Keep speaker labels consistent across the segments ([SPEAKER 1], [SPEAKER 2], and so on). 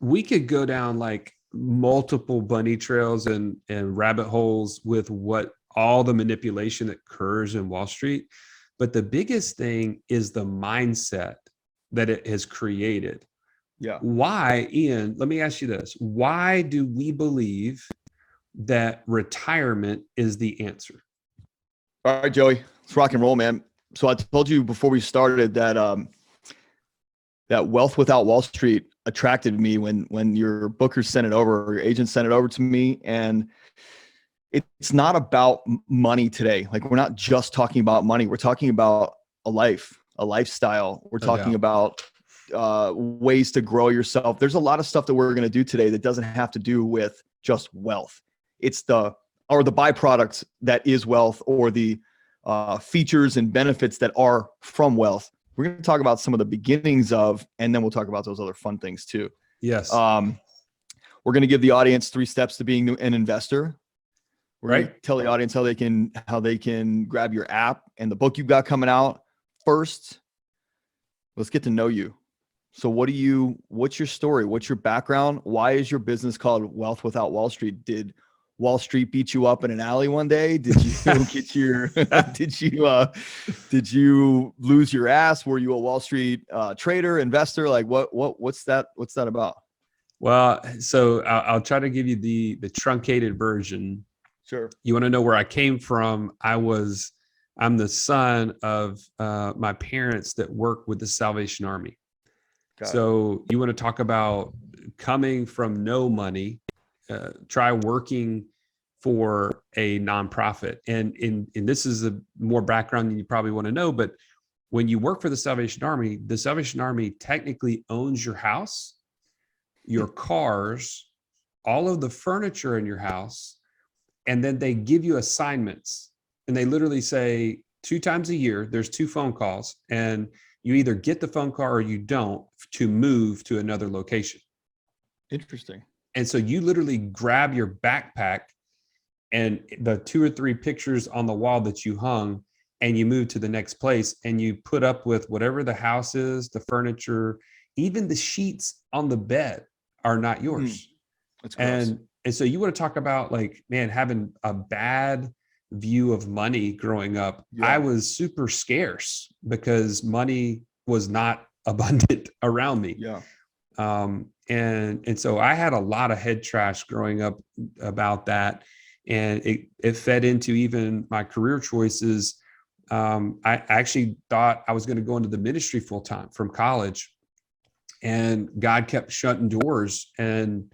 [SPEAKER 1] we could go down like multiple bunny trails and rabbit holes with what all the manipulation that occurs in Wall Street. But the biggest thing is the mindset that it has created.
[SPEAKER 2] Yeah.
[SPEAKER 1] Why, Ian, let me ask you this. Why do we believe that retirement is the answer?
[SPEAKER 2] All right, Joey, let's rock and roll, man. So I told you before we started that that Wealth Without Wall Street attracted me when your bookers sent it over, or your agent sent it over to me. And it's not about money today. Like, we're not just talking about money. We're talking about a life, a lifestyle. We're talking about ways to grow yourself. There's a lot of stuff that we're going to do today that doesn't have to do with just wealth. It's the byproducts that is wealth, or the features and benefits that are from wealth. We're going to talk about some of the beginnings of, and then we'll talk about those other fun things too.
[SPEAKER 1] Yes.
[SPEAKER 2] We're going to give the audience 3 steps to being an investor. We're going to tell the audience how they can grab your app and the book you've got coming out. First, let's get to know you. So what's your story? What's your background? Why is your business called Wealth Without Wall Street? Did Wall Street beat you up in an alley one day? Did you get your, did you lose your ass? Were you a Wall Street trader, investor? Like what's that about?
[SPEAKER 1] Well, so I'll try to give you the truncated version.
[SPEAKER 2] Sure.
[SPEAKER 1] You want to know where I came from? I'm the son of my parents that work with the Salvation Army. So you want to talk about coming from no money, try working for a nonprofit. And this is a more background than you probably want to know, but when you work for the Salvation Army technically owns your house, your cars, all of the furniture in your house, and then they give you assignments. And they literally say 2 times a year, there's 2 phone calls, and you either get the phone call or you don't, to move to another location.
[SPEAKER 2] Interesting.
[SPEAKER 1] And so you literally grab your backpack and the 2 or 3 pictures on the wall that you hung, and you move to the next place, and you put up with whatever the house is, the furniture, even the sheets on the bed are not yours.
[SPEAKER 2] That's gross.
[SPEAKER 1] And so you want to talk about, like, man, having a bad view of money growing up. I was super scarce because money was not abundant around me. And so I had a lot of head trash growing up about that. And it fed into even my career choices. I actually thought I was going to go into the ministry full time from college, and God kept shutting doors, and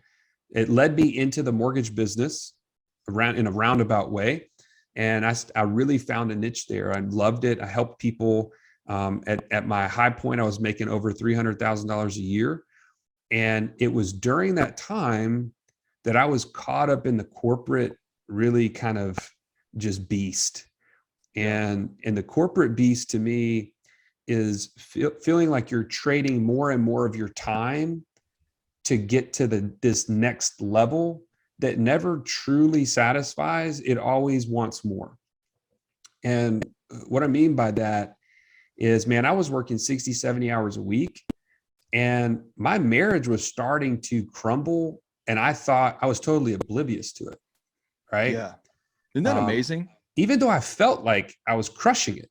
[SPEAKER 1] it led me into the mortgage business in a roundabout way. And I really found a niche there. I loved it. I helped people. At my high point, I was making over $300,000 a year. And it was during that time that I was caught up in the corporate, really kind of just beast. And the corporate beast to me is feeling like you're trading more and more of your time to get to this next level that never truly satisfies. It always wants more. And what I mean by that is, man, I was working 60, 70 hours a week, and my marriage was starting to crumble, and I thought I was totally oblivious to it. Right.
[SPEAKER 2] Yeah. Isn't that amazing?
[SPEAKER 1] Even though I felt like I was crushing it.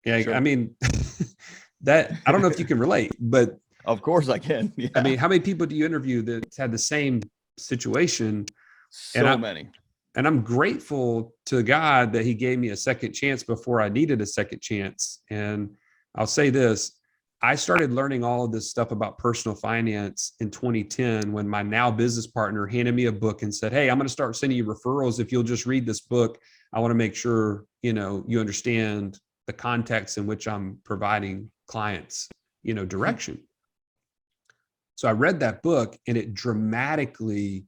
[SPEAKER 1] Yeah. Sure. I mean, that, I don't know if you can relate, but
[SPEAKER 2] of course I can. Yeah.
[SPEAKER 1] I mean, how many people do you interview that had the same situation?
[SPEAKER 2] So many.
[SPEAKER 1] And I'm grateful to God that he gave me a second chance before I needed a second chance. And I'll say this, I started learning all of this stuff about personal finance in 2010 when my now business partner handed me a book and said, "Hey, I'm going to start sending you referrals. If you'll just read this book, I want to make sure, you understand the context in which I'm providing clients, direction." So I read that book, and it dramatically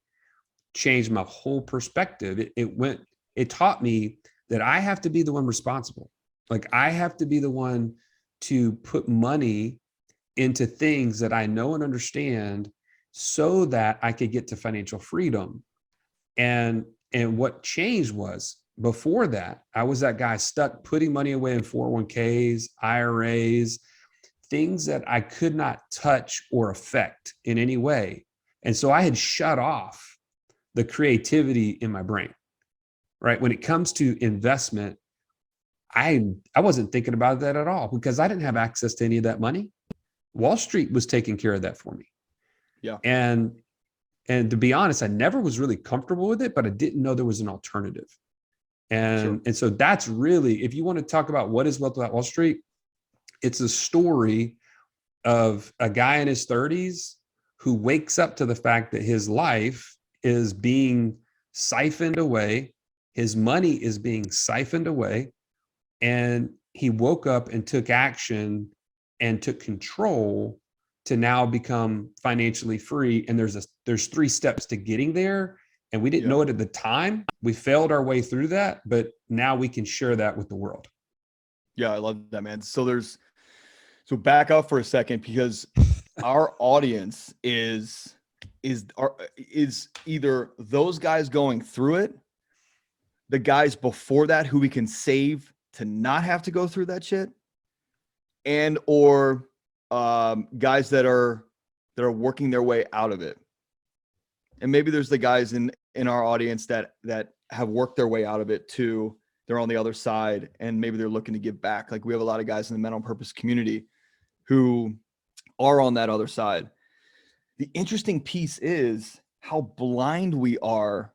[SPEAKER 1] changed my whole perspective. It taught me that I have to be the one responsible. Like, I have to be the one to put money into things that I know and understand so that I could get to financial freedom. And what changed was, before that, I was that guy stuck putting money away in 401ks, IRAs, things that I could not touch or affect in any way. And so I had shut off the creativity in my brain, right? When it comes to investment, I wasn't thinking about that at all because I didn't have access to any of that money. Wall Street was taking care of that for me.
[SPEAKER 2] Yeah.
[SPEAKER 1] And to be honest, I never was really comfortable with it, but I didn't know there was an alternative. And so that's really, if you want to talk about what is Wealth Without Wall Street, it's a story of a guy in his 30s who wakes up to the fact that his life is being siphoned away, his money is being siphoned away, and he woke up and took action and took control to now become financially free. And there's 3 steps to getting there. And we didn't know it at the time. We failed our way through that, but now we can share that with the world.
[SPEAKER 2] Yeah, I love that, man. So back up for a second, because our audience is either those guys going through it, the guys before that who we can save to not have to go through that shit, and or guys that are working their way out of it. And maybe there's the guys in our audience that have worked their way out of it too. They're on the other side and maybe they're looking to give back. Like we have a lot of guys in the Men on Purpose community who are on that other side. The interesting piece is how blind we are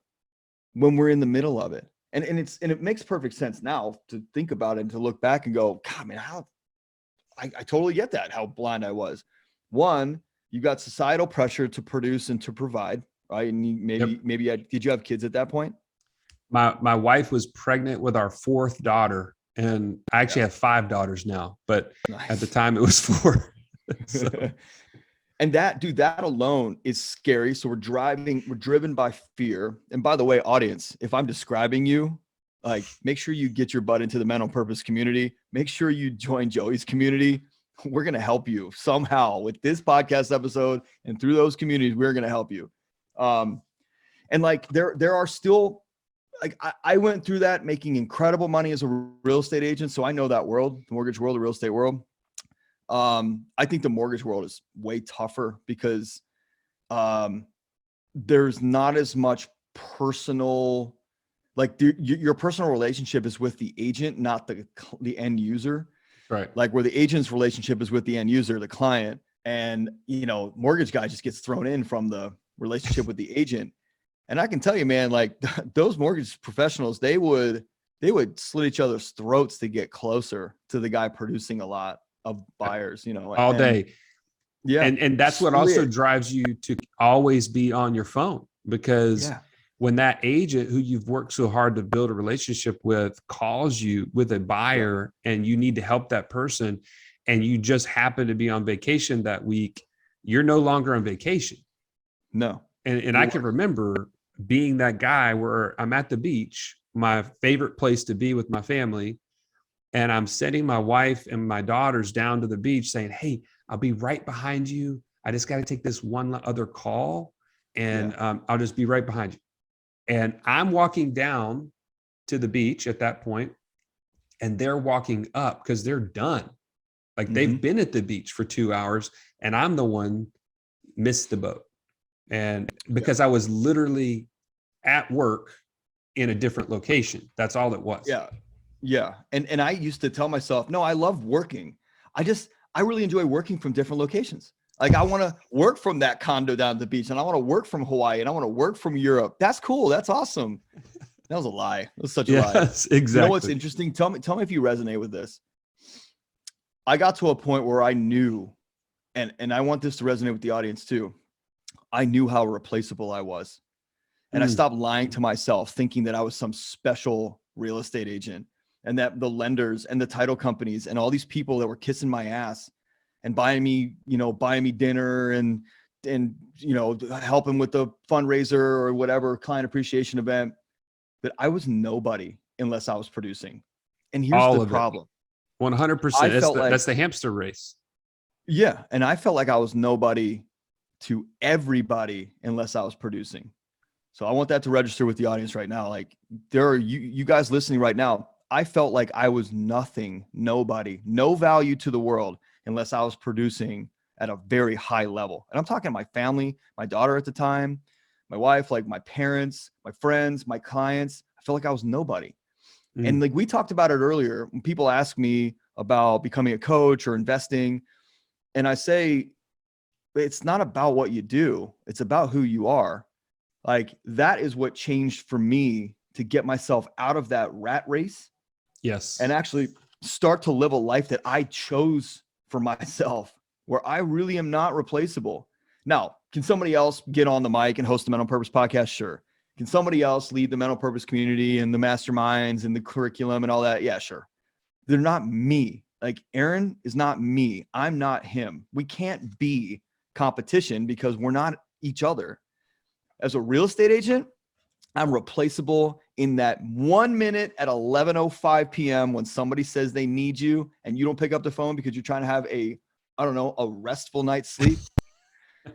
[SPEAKER 2] when we're in the middle of it. And it makes perfect sense now to think about it and to look back and go, God, man, I totally get that, how blind I was. One, you got societal pressure to produce and to provide, right? And did you have kids at that point?
[SPEAKER 1] My wife was pregnant with our 4th daughter, and I actually have 5 daughters now, but nice. At the time it was 4. So.
[SPEAKER 2] And that alone is scary. So we're driven by fear. And by the way, audience, if I'm describing you, like, make sure you get your butt into the Men on Purpose community. Make sure you join Joey's community. We're going to help you somehow with this podcast episode, and through those communities, we're going to help you. And like, there are still, like, I went through that making incredible money as a real estate agent. So I know that world, the mortgage world, the real estate world. I think the mortgage world is way tougher because there's not as much personal, like your personal relationship is with the agent, not the end user.
[SPEAKER 1] Right.
[SPEAKER 2] Like where the agent's relationship is with the end user, the client, and mortgage guy just gets thrown in from the relationship with the agent. And I can tell you, man, like those mortgage professionals, they would slit each other's throats to get closer to the guy producing a lot of buyers,
[SPEAKER 1] all day.
[SPEAKER 2] Yeah.
[SPEAKER 1] And that's what also drives you to always be on your phone, because when that agent who you've worked so hard to build a relationship with calls you with a buyer and you need to help that person, and you just happen to be on vacation that week, you're no longer on vacation.
[SPEAKER 2] No.
[SPEAKER 1] And I can remember being that guy where I'm at the beach, my favorite place to be with my family, and I'm sending my wife and my daughters down to the beach saying, hey, I'll be right behind you. I just got to take this one other call, and I'll just be right behind you. And I'm walking down to the beach at that point, and they're walking up because they're done. Like they've been at the beach for 2 hours, and I'm the one missed the boat. And because I was literally at work in a different location, that's all it was.
[SPEAKER 2] Yeah. Yeah. And I used to tell myself, no, I love working. I really enjoy working from different locations. Like I want to work from that condo down at the beach, and I want to work from Hawaii, and I want to work from Europe. That's cool. That's awesome. That was a lie. It was such a lie.
[SPEAKER 1] Exactly.
[SPEAKER 2] You know what's interesting? Tell me if you resonate with this. I got to a point where I knew, and I want this to resonate with the audience too. I knew how replaceable I was. And I stopped lying to myself, thinking that I was some special real estate agent, and that the lenders and the title companies and all these people that were kissing my ass and buying me dinner and helping with the fundraiser or whatever client appreciation event, that I was nobody unless I was producing. And here's the problem.
[SPEAKER 1] 100%. That's the hamster race.
[SPEAKER 2] Yeah. And I felt like I was nobody to everybody unless I was producing. So I want that to register with the audience right now. Like there are you guys listening right now. I felt like I was nothing, nobody, no value to the world unless I was producing at a very high level. And I'm talking my family, my daughter at the time, my wife, like my parents, my friends, my clients. I felt like I was nobody. And like we talked about it earlier, when people ask me about becoming a coach or investing, and I say, it's not about what you do. It's about who you are. Like that is what changed for me to get myself out of that rat race.
[SPEAKER 1] Yes.
[SPEAKER 2] And actually start to live a life that I chose for myself, where I really am not replaceable. Now, can somebody else get on the mic and host the Mental Purpose podcast? Sure. Can somebody else lead the mental purpose community and the masterminds and the curriculum and all that? Yeah, sure. They're not me. Like Aaron is not me. I'm not him. We can't be competition because we're not each other. As a real estate agent, I'm replaceable in that 1 minute at 11:05 p.m. when somebody says they need you and you don't pick up the phone because you're trying to have a restful night's sleep.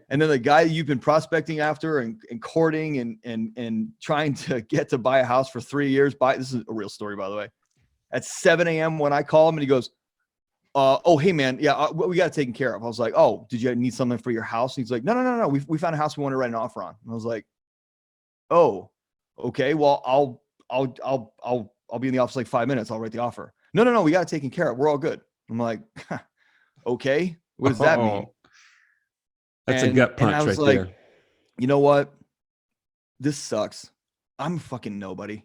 [SPEAKER 2] And then the guy you've been prospecting after and courting and trying to get to buy a house for 3 years. This is a real story, by the way. At 7 a.m. when I call him and he goes, oh, hey man, yeah, we got it taken care of. I was like, oh, did you need something for your house? And he's like, no. We found a house we want to write an offer on. And I was like, oh, okay. Well, I'll be in the office like 5 minutes. I'll write the offer. No. We got it taken care of. We're all good. I'm like, okay. What does that mean?
[SPEAKER 1] That's a gut punch right there.
[SPEAKER 2] You know what? This sucks. I'm fucking nobody.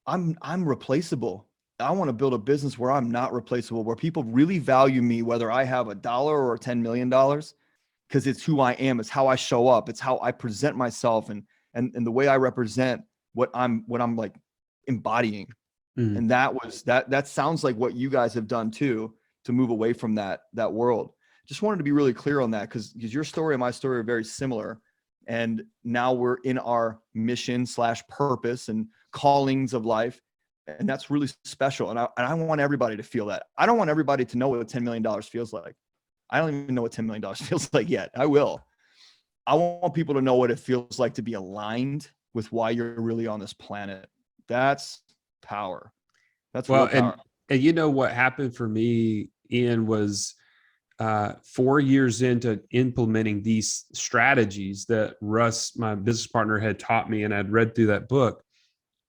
[SPEAKER 2] I'm replaceable. I want to build a business where I'm not replaceable, where people really value me, whether I have $1 or $10 million, because it's who I am. It's how I show up. It's how I present myself and the way I represent what I'm like embodying. Mm-hmm. And that sounds like what you guys have done too, to move away from that world. Just wanted to be really clear on that because your story and my story are very similar. And now we're in our mission / purpose and callings of life. And that's really special. And I want everybody to feel that. I don't want everybody to know what $10 million feels like. I don't even know what $10 million feels like yet. I will. I want people to know what it feels like to be aligned with why you're really on this planet. That's power. That's real power.
[SPEAKER 1] And you know what happened for me, Ian, was 4 years into implementing these strategies that Russ, my business partner, had taught me, and I'd read through that book.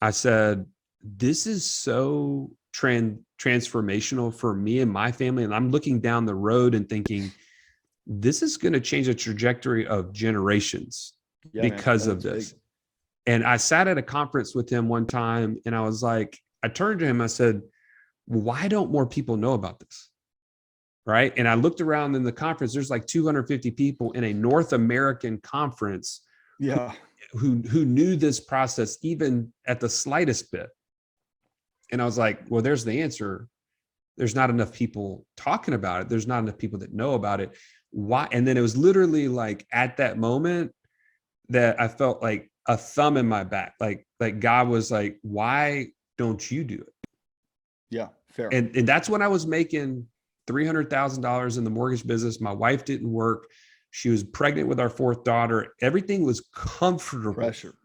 [SPEAKER 1] I said, this is so transformational for me and my family. And I'm looking down the road and thinking, this is going to change the trajectory of generations because of this. Big. And I sat at a conference with him one time and I was like, I turned to him, I said, why don't more people know about this? Right. And I looked around in the conference, there's like 250 people in a North American conference who knew this process even at the slightest bit. And I was like, well, there's the answer. There's not enough people talking about it. There's not enough people that know about it. Why? And then it was literally like at that moment that I felt like a thumb in my back. Like God was like, why don't you do it?
[SPEAKER 2] Yeah, fair.
[SPEAKER 1] And that's when I was making $300,000 in the mortgage business. My wife didn't work. She was pregnant with our fourth daughter. Everything was comfortable.
[SPEAKER 2] Pressure.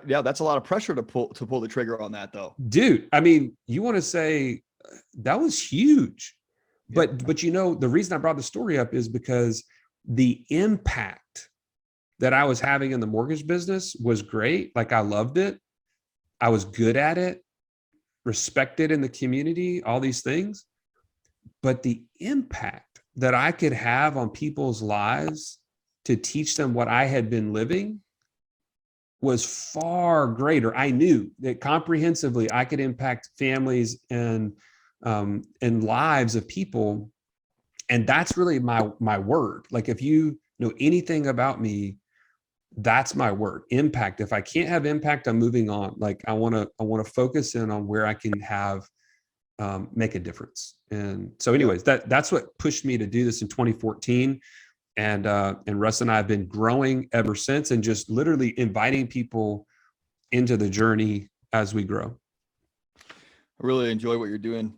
[SPEAKER 2] Yeah, that's a lot of pressure to pull the trigger on that, though.
[SPEAKER 1] Dude, I mean, you want to say that was huge. Yeah. But you know, the reason I brought the story up is because the impact that I was having in the mortgage business was great. Like I loved it. I was good at it, respected in the community, all these things. But the impact that I could have on people's lives to teach them what I had been living was far greater. I knew that comprehensively I could impact families and lives of people. And that's really my word. Like if you know anything about me, that's my word, impact. If I can't have impact, I'm moving on. Like I want to focus in on where I can have, make a difference. And so anyways, that's what pushed me to do this in 2014. And Russ and I have been growing ever since and just literally inviting people into the journey as we grow.
[SPEAKER 2] I really enjoy what you're doing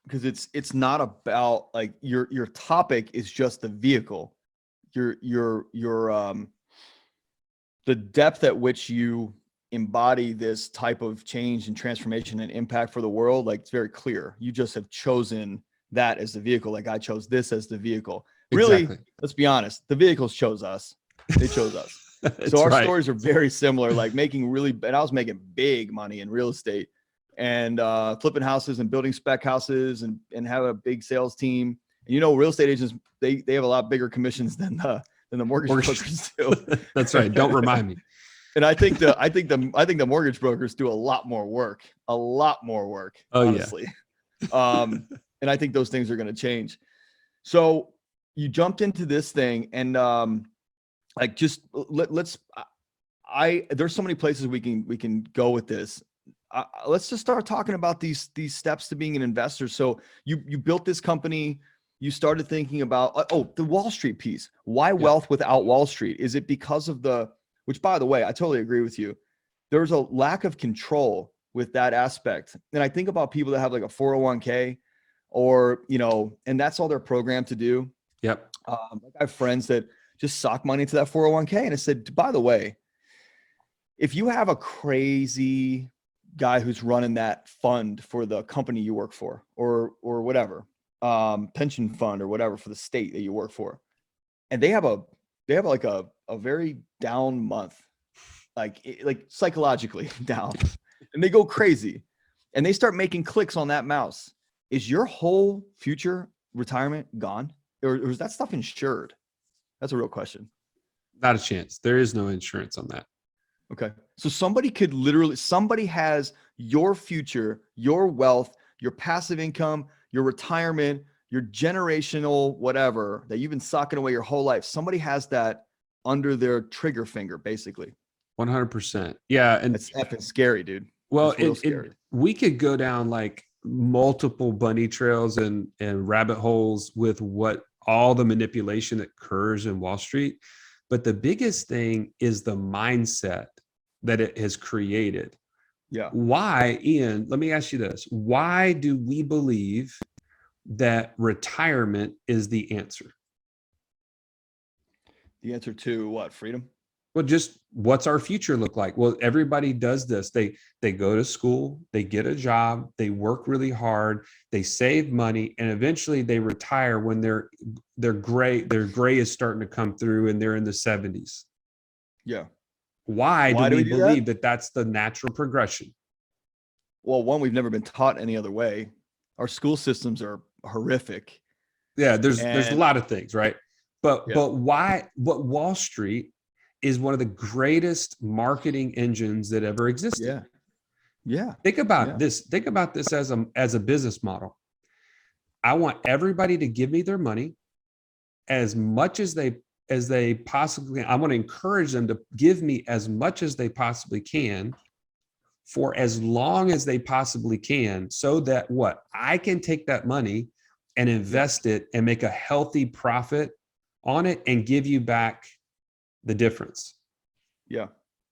[SPEAKER 2] because it's not about like your topic is just the vehicle. Your the depth at which you embody this type of change and transformation and impact for the world, like it's very clear. You just have chosen that as the vehicle. Like I chose this as the vehicle. really,
[SPEAKER 1] Exactly.
[SPEAKER 2] let's be honest, the vehicles chose us. They chose us.
[SPEAKER 1] That's
[SPEAKER 2] So our
[SPEAKER 1] right.
[SPEAKER 2] stories are very similar, like making and I was making big money in real estate and flipping houses and building spec houses and have a big sales team. And you know, real estate agents, they have a lot bigger commissions than the mortgage brokers do.
[SPEAKER 1] That's right. Don't remind me.
[SPEAKER 2] And I think the mortgage brokers do a lot more work,
[SPEAKER 1] Oh,
[SPEAKER 2] honestly. And I think those things are going to change. So you jumped into this thing and like just let's there's so many places we can go with this. Let's just start talking about these steps to being an investor. So you built this company, you started thinking about the Wall Street piece. Why wealth without Wall Street? Is it because of which by the way, I totally agree with you. There's a lack of control with that aspect. And I think about people that have like a 401k or, you know, and that's all they're programmed to do.
[SPEAKER 1] Yep.
[SPEAKER 2] I have friends that just sock money into that 401k. And I said, by the way, if you have a crazy guy who's running that fund for the company you work for or whatever, pension fund or whatever for the state that you work for, and they have like a very down month, like psychologically down, and they go crazy and they start making clicks on that mouse, is your whole future retirement gone? Or is that stuff insured? That's a real question.
[SPEAKER 1] Not a chance. There is no insurance on that.
[SPEAKER 2] Okay. So somebody has your future, your wealth, your passive income, your retirement, your generational whatever that you've been socking away your whole life. Somebody has that under their trigger finger, basically.
[SPEAKER 1] 100%. Yeah. And
[SPEAKER 2] it's effing scary, dude.
[SPEAKER 1] well,
[SPEAKER 2] it's real scary.
[SPEAKER 1] We could go down like multiple bunny trails and rabbit holes with what all the manipulation that occurs in Wall Street. But the biggest thing is the mindset that it has created.
[SPEAKER 2] Yeah.
[SPEAKER 1] Why, Ian, let me ask you this. Why do we believe that retirement is the answer?
[SPEAKER 2] The answer to what? Freedom?
[SPEAKER 1] Well, just what's our future look like? Well, everybody does this. They go to school, they get a job, they work really hard, they save money, and eventually they retire when they're gray. Their gray is starting to come through, and they're in the 70s.
[SPEAKER 2] Yeah.
[SPEAKER 1] Why do we believe that that's the natural progression?
[SPEAKER 2] Well, one, we've never been taught any other way. Our school systems are horrific.
[SPEAKER 1] Yeah, there's a lot of things, right? But why? What Wall Street is one of the greatest marketing engines that ever existed.
[SPEAKER 2] Yeah.
[SPEAKER 1] Think about this. Think about this as a business model. I want everybody to give me their money as much as they possibly can. I want to encourage them to give me as much as they possibly can for as long as they possibly can, so that I can take that money and invest it and make a healthy profit on it and give you back the difference.
[SPEAKER 2] Yeah.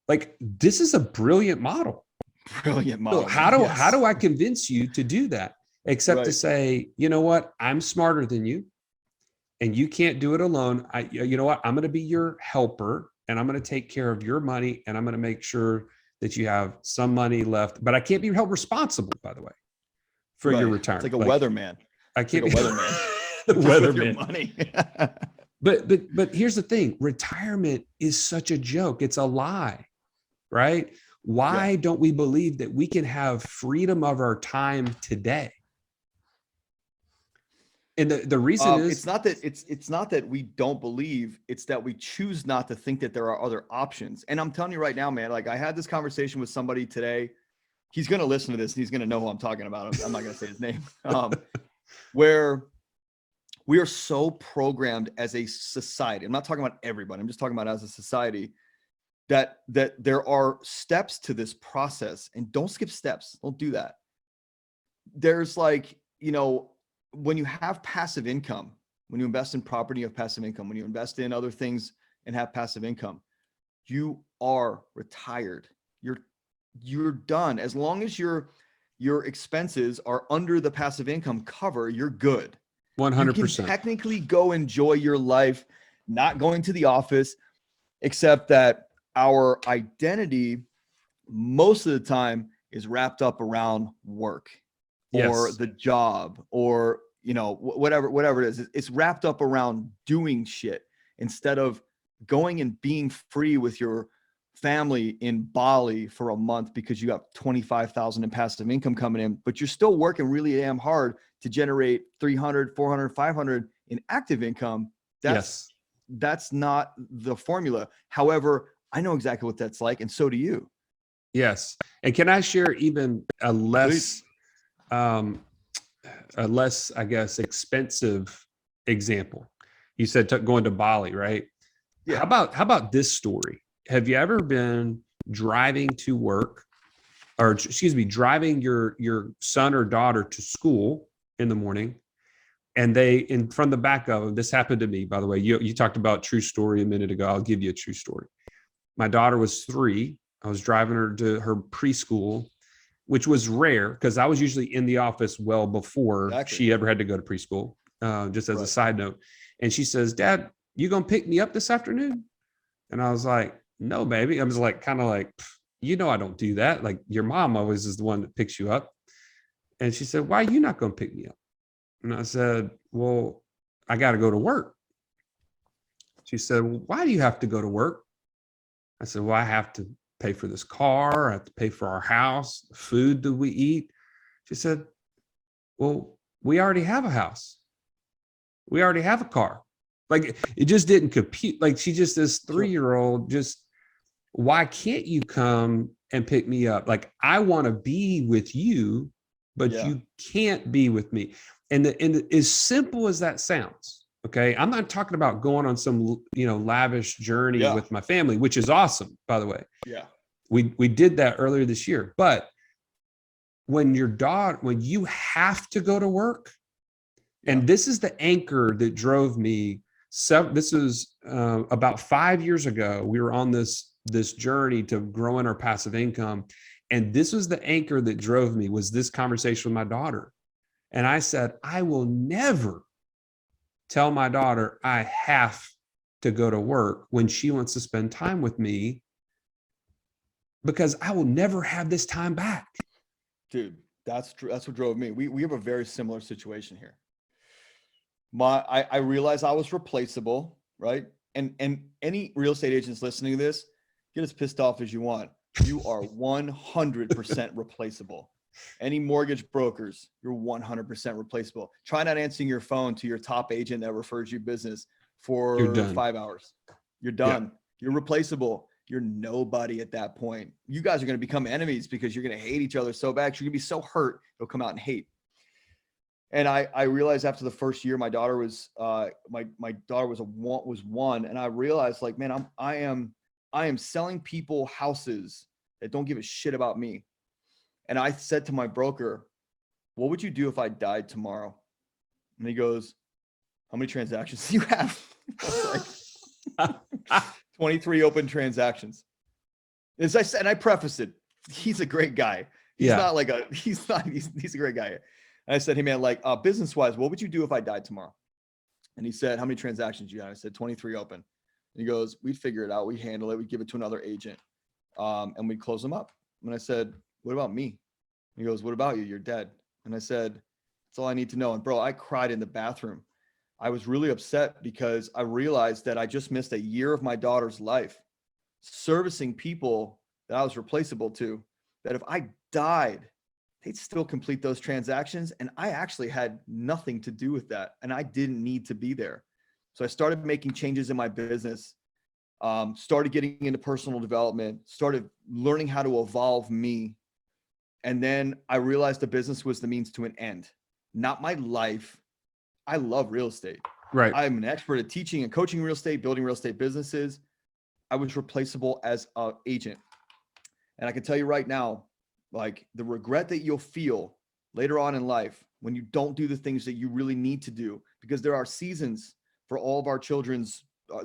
[SPEAKER 1] Like, this is a brilliant model.
[SPEAKER 2] Brilliant model.
[SPEAKER 1] So how do I convince you to do that? Except to say, you know what? I'm smarter than you and you can't do it alone. You know what? I'm going to be your helper and I'm going to take care of your money and I'm going to make sure that you have some money left, but I can't be held responsible, by the way, for your retirement.
[SPEAKER 2] It's like a weatherman.
[SPEAKER 1] I can't
[SPEAKER 2] be a weatherman.
[SPEAKER 1] The weatherman.
[SPEAKER 2] Money.
[SPEAKER 1] But here's the thing. Retirement is such a joke. It's a lie, right? Why don't we believe that we can have freedom of our time today? And the reason is
[SPEAKER 2] it's not that we don't believe, it's that we choose not to think that there are other options. And I'm telling you right now, man, like I had this conversation with somebody today. He's going to listen to this and he's going to know who I'm talking about. I'm not going to say his name. Where we are so programmed as a society. I'm not talking about everybody. I'm just talking about as a society that there are steps to this process, and don't skip steps. Don't do that. There's like, you know, when you have passive income, when you invest in property, you have passive income. When you invest in other things and have passive income, you are retired. You're done. As long as your expenses are under the passive income cover, you're good.
[SPEAKER 1] 100%.
[SPEAKER 2] You can technically go enjoy your life, not going to the office, except that our identity most of the time is wrapped up around work or the job or, whatever it is. It's wrapped up around doing shit instead of going and being free with your family in Bali for a month because you got 25,000 in passive income coming in, but you're still working really damn hard to generate 300, 400, 500 in active income. That's not the formula. However, I know exactly what that's like, and so do you.
[SPEAKER 1] Yes. And can I share even a less, I guess, expensive example? You said going to Bali, right?
[SPEAKER 2] Yeah.
[SPEAKER 1] How about this story? Have you ever been driving to work, or excuse me, driving your son or daughter to school in the morning, and they, in from the back of them, this happened to me, by the way. You talked about true story a minute ago. I'll give you a true story. My daughter was 3. I was driving her to her preschool, which was rare because I was usually in the office well before she ever had to go to preschool, just as a side note. And she says, "Dad, you gonna pick me up this afternoon?" And I was like, "No, baby." I was like, kind of like, I don't do that. Like, your mom always is the one that picks you up. And she said, "Why are you not gonna pick me up?" And I said, "Well, I got to go to work." She said, "Well, why do you have to go to work?" I said, "Well, I have to pay for this car. I have to pay for our house, the food that we eat." She said, "Well, we already have a house. We already have a car." Like, it just didn't compute. Like, she just, this 3-year-old, just, why can't you come and pick me up? Like, I want to be with you, but you can't be with me. And as simple as that sounds, okay, I'm not talking about going on some, lavish journey with my family, which is awesome, by the way.
[SPEAKER 2] Yeah.
[SPEAKER 1] We did that earlier this year. But when you have to go to work, and this is the anchor that drove me. This is about 5 years ago. We were on this journey to growing our passive income. And this was the anchor that drove me, was this conversation with my daughter. And I said, I will never tell my daughter I have to go to work when she wants to spend time with me, because I will never have this time back.
[SPEAKER 2] Dude, that's true. That's what drove me. We have a very similar situation here. I realized I was replaceable, right? And any real estate agents listening to this, get as pissed off as you want. You are 100% replaceable. Any mortgage brokers, you're 100% replaceable. Try not answering your phone to your top agent that refers you business for 5 hours. You're done. Yeah. You're replaceable. You're nobody at that point. You guys are going to become enemies because you're going to hate each other so bad. You're going to be so hurt, you'll come out and hate. And I realized after the first year, my daughter was my daughter was 1, and I realized, like, man, I am selling people houses that don't give a shit about me. And I said to my broker, "What would you do if I died tomorrow?" And he goes, "How many transactions do you have?" I was like, 23 open transactions. As I said, and I prefaced it, he's a great guy. He's a great guy. And I said, "Hey man, like business-wise, what would you do if I died tomorrow?" And he said, "How many transactions do you have?" I said, 23 open. And he goes, "We'd figure it out. We handle it. We'd give it to another agent. And we'd close them up." And I said, "What about me?" And he goes, "What about you? You're dead." And I said, "That's all I need to know." And bro, I cried in the bathroom. I was really upset because I realized that I just missed a year of my daughter's life servicing people that I was replaceable to, that if I died, they'd still complete those transactions. And I actually had nothing to do with that. And I didn't need to be there. So I started making changes in my business, started getting into personal development, started learning how to evolve me. And then I realized the business was the means to an end, not my life. I love real estate.
[SPEAKER 1] Right.
[SPEAKER 2] I'm an expert at teaching and coaching real estate, building real estate businesses. I was replaceable as an agent. And I can tell you right now, like, the regret that you'll feel later on in life when you don't do the things that you really need to do, because there are seasons for all of our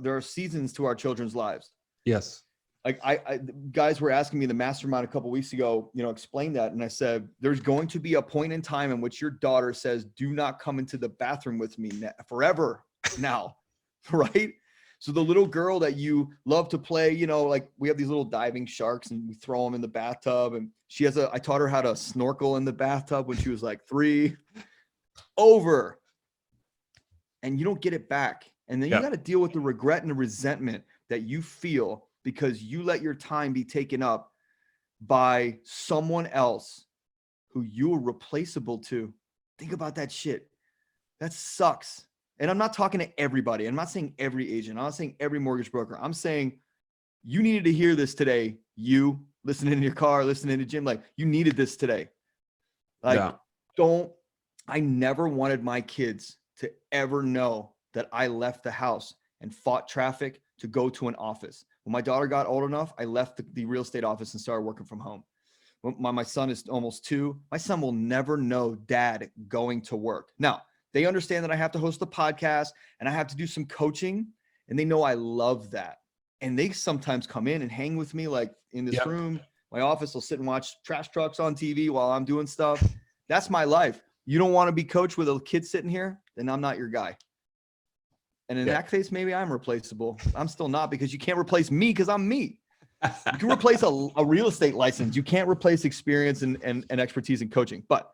[SPEAKER 2] there are seasons to our children's lives.
[SPEAKER 1] Yes.
[SPEAKER 2] Like guys were asking me in the mastermind a couple of weeks ago, explain that. And I said, there's going to be a point in time in which your daughter says, "Do not come into the bathroom with me forever now." Right? So the little girl that you love to play, like, we have these little diving sharks and we throw them in the bathtub, and I taught her how to snorkel in the bathtub when she was like 3. Over. and you don't get it back. And then you got to deal with the regret and the resentment that you feel because you let your time be taken up by someone else who you are replaceable to. Think about that shit. That sucks. And I'm not talking to everybody. I'm not saying every agent. I'm not saying every mortgage broker. I'm saying you needed to hear this today. You listening in your car, listening to gym, like you needed this today. Like, I never wanted my kids to ever know that I left the house and fought traffic to go to an office. When my daughter got old enough, I left the real estate office and started working from home. My son is almost 2. My son will never know dad going to work. Now, they understand that I have to host a podcast and I have to do some coaching, and they know I love that. And they sometimes come in and hang with me, like in this room, my office, will sit and watch trash trucks on TV while I'm doing stuff. That's my life. You don't want to be coached with a kid sitting here, then I'm not your guy. And in that case, maybe I'm replaceable. I'm still not, because you can't replace me because I'm me. You can replace a real estate license. You can't replace experience and expertise in coaching. But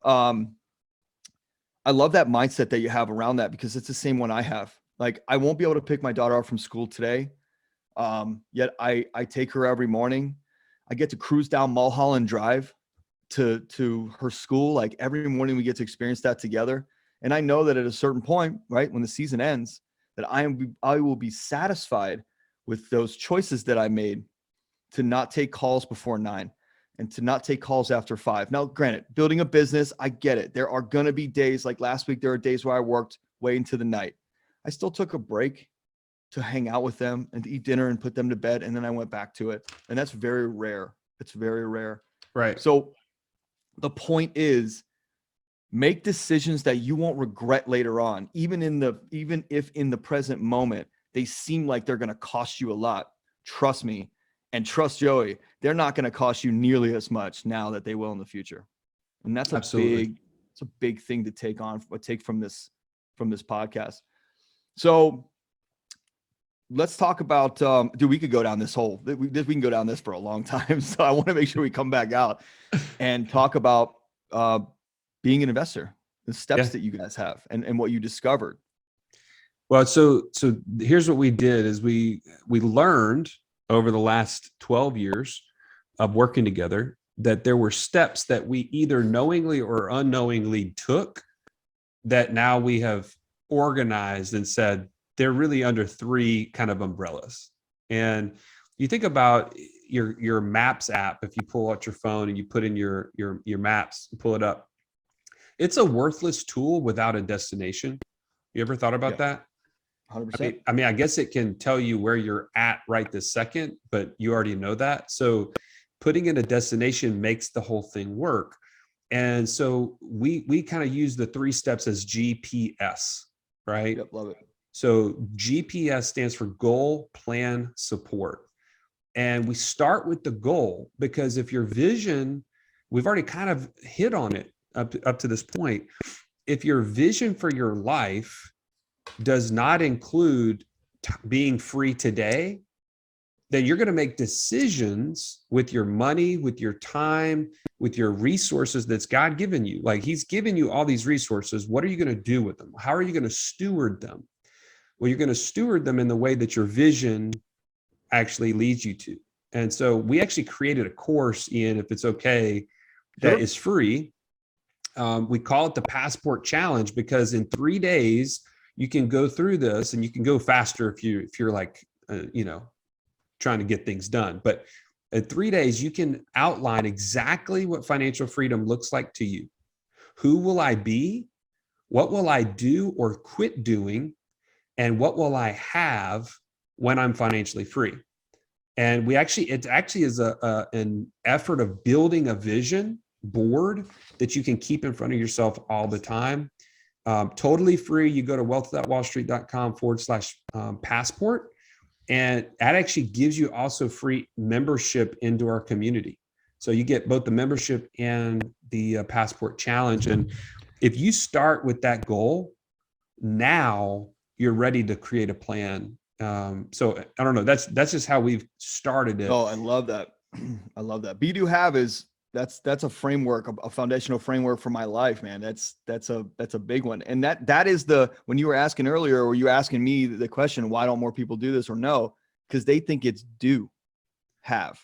[SPEAKER 2] I love that mindset that you have around that, because it's the same one I have. Like, I won't be able to pick my daughter up from school today. Yet I take her every morning. I get to cruise down Mulholland Drive to her school. Like, every morning we get to experience that together. And I know that at a certain point, right, when the season ends, that I will be satisfied with those choices that I made to not take calls before 9 and to not take calls after 5. Now, granted, building a business, I get it. There are going to be days like last week. There are days where I worked way into the night. I still took a break to hang out with them and to eat dinner and put them to bed. And then I went back to it. And that's very rare. It's very rare.
[SPEAKER 1] Right.
[SPEAKER 2] So the point is, make decisions that you won't regret later on, even if in the present moment they seem like they're going to cost you a lot. Trust me, and trust Joey, they're not going to cost you nearly as much now that they will in the future. And that's a big thing to take from this podcast. So let's talk about, we could go down this hole. We can go down this for a long time. So I want to make sure we come back out and talk about being an investor, the steps that you guys have and what you discovered.
[SPEAKER 1] Well, so here's what we did is we learned over the last 12 years of working together that there were steps that we either knowingly or unknowingly took that now we have organized and said they're really under 3 kind of umbrellas. And you think about your Maps app. If you pull out your phone and you put in your maps and pull it up, it's a worthless tool without a destination. You ever thought about that?
[SPEAKER 2] 100%.
[SPEAKER 1] I mean, I guess it can tell you where you're at right this second, but you already know that. So putting in a destination makes the whole thing work. And so we kind of use the 3 steps as GPS, right?
[SPEAKER 2] Yep, love it.
[SPEAKER 1] So GPS stands for goal, plan, support. And we start with the goal, because if your vision, we've already kind of hit on it up to this point. If your vision for your life does not include being free today, then you're going to make decisions with your money, with your time, with your resources that's God given you. Like, he's given you all these resources. What are you going to do with them? How are you going to steward them? Well, you're going to steward them in the way that your vision actually leads you to. And so we actually created a course, Ian, if it's okay, that is free. We call it the Passport Challenge, because in 3 days you can go through this, and you can go faster if you're like, trying to get things done. But in 3 days, you can outline exactly what financial freedom looks like to you. Who will I be? What will I do or quit doing? And what will I have when I'm financially free? And it actually is an effort of building a vision board that you can keep in front of yourself all the time. Totally free. You go to wealthwithoutwallstreet.com/passport. And that actually gives you also free membership into our community. So you get both the membership and the Passport Challenge. And if you start with that goal, now you're ready to create a plan. So I don't know, that's just how we've started it.
[SPEAKER 2] Oh, I love that. I love that. But you do have is that's a framework, a foundational framework for my life, man. That's a big one. And that is when you were asking earlier, or you asking me the question, why don't more people do this or no? Because they think it's do, have,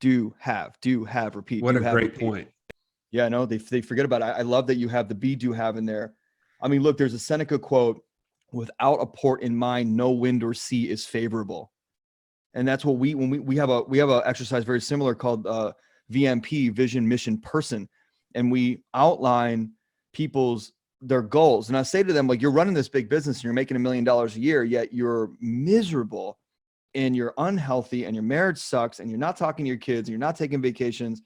[SPEAKER 2] repeat,
[SPEAKER 1] What
[SPEAKER 2] do,
[SPEAKER 1] a
[SPEAKER 2] have,
[SPEAKER 1] great
[SPEAKER 2] repeat.
[SPEAKER 1] point.
[SPEAKER 2] Yeah, no, they forget about it. I love that you have the be, do, have in there. I mean, look, there's a Seneca quote: without a port in mind, no wind or sea is favorable. And that's what we have a exercise very similar called VMP, vision, mission, person. And we outline their goals. And I say to them, like, you're running this big business and you're making $1 million a year, yet you're miserable and you're unhealthy and your marriage sucks and you're not talking to your kids and you're not taking vacations.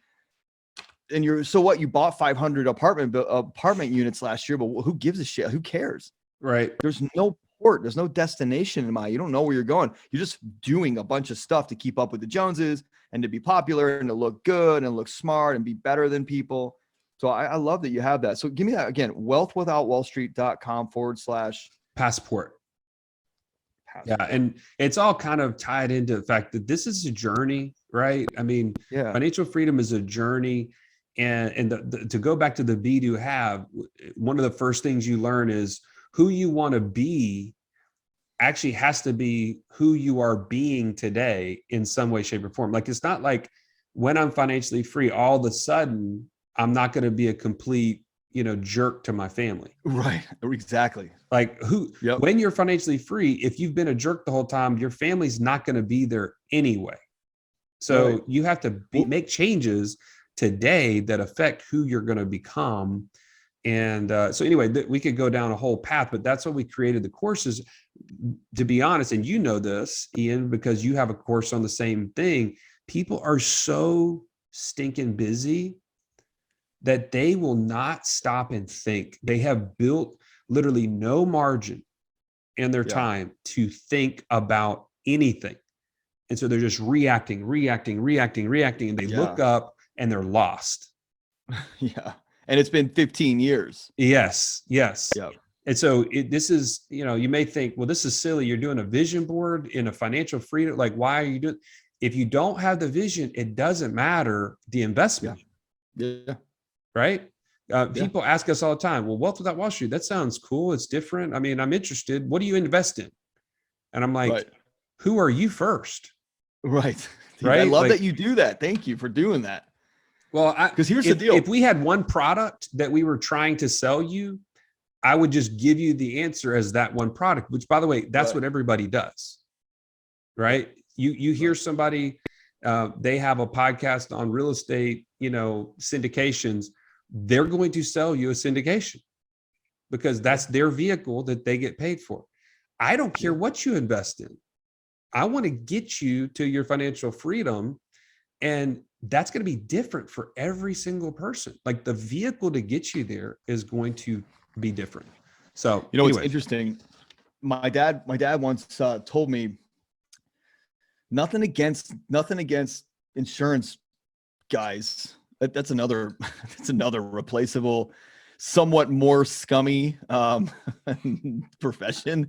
[SPEAKER 2] And so what? You bought 500 apartment units last year, but who gives a shit? Who cares?
[SPEAKER 1] Right.
[SPEAKER 2] There's no port. There's no destination in mind. You don't know where you're going. You're just doing a bunch of stuff to keep up with the Joneses and to be popular and to look good and look smart and be better than people. So I love that you have that. So give me that again, wealthwithoutwallstreet.com/.
[SPEAKER 1] Passport. Yeah. And it's all kind of tied into the fact that this is a journey, right? I mean, financial freedom is a journey. And to go back to the be, do, have, one of the first things you learn is who you want to be actually has to be who you are being today in some way, shape, or form. Like, it's not like when I'm financially free, all of a sudden I'm not going to be a complete, jerk to my family.
[SPEAKER 2] Right. Exactly.
[SPEAKER 1] Like when you're financially free, if you've been a jerk the whole time, your family's not going to be there anyway. So you have to make changes today that affect who you're going to become. And so anyway, we could go down a whole path, but that's why we created the courses, to be honest. And you know this, Ian, because you have a course on the same thing. People are so stinking busy that they will not stop and think. They have built literally no margin in their time to think about anything. And so they're just reacting, and they look up and they're lost.
[SPEAKER 2] Yeah. And it's been 15 years.
[SPEAKER 1] Yes. Yep. And so this is, you may think, well, this is silly. You're doing a vision board in a financial freedom. Like, why are you doing? If you don't have the vision, it doesn't matter the investment.
[SPEAKER 2] Yeah.
[SPEAKER 1] Right. People ask us all the time, well, Wealth Without Wall Street, that sounds cool. It's different. I mean, I'm interested. What do you invest in? And I'm like, who are you first?
[SPEAKER 2] Right.
[SPEAKER 1] Right.
[SPEAKER 2] I love that you do that. Thank you for doing that.
[SPEAKER 1] Well,
[SPEAKER 2] because here's the deal.
[SPEAKER 1] If we had one product that we were trying to sell you, I would just give you the answer as that one product, which, by the way, that's what everybody does. Right. You hear somebody, they have a podcast on real estate, syndications. They're going to sell you a syndication because that's their vehicle that they get paid for. I don't care what you invest in. I want to get you to your financial freedom. And that's going to be different for every single person. Like, the vehicle to get you there is going to be different. So,
[SPEAKER 2] it's interesting. My dad once told me, nothing against insurance guys. That's another replaceable, somewhat more scummy profession.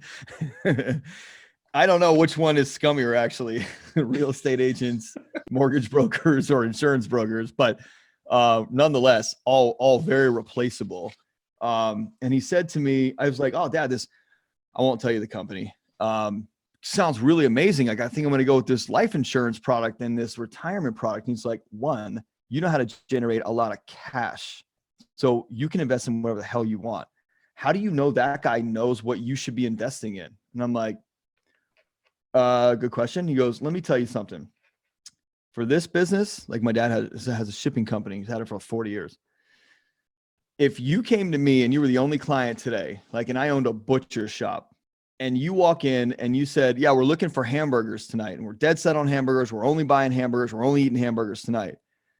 [SPEAKER 2] I don't know which one is scummier, actually, real estate agents, mortgage brokers, or insurance brokers, but nonetheless, all very replaceable. And he said to me, I was like, oh, Dad, I won't tell you the company. Sounds really amazing. Like, I think I'm going to go with this life insurance product and this retirement product. And he's like, one, you know how to generate a lot of cash, so you can invest in whatever the hell you want. How do you know that guy knows what you should be investing in? And I'm like, good question. He goes, let me tell you something. For this business, like, my dad has a shipping company. He's had it for 40 years. If you came to me and you were the only client today, like, and I owned a butcher shop, and you walk in and you said, yeah, we're looking for hamburgers tonight, and we're dead set on hamburgers. We're only buying hamburgers. We're only eating hamburgers tonight.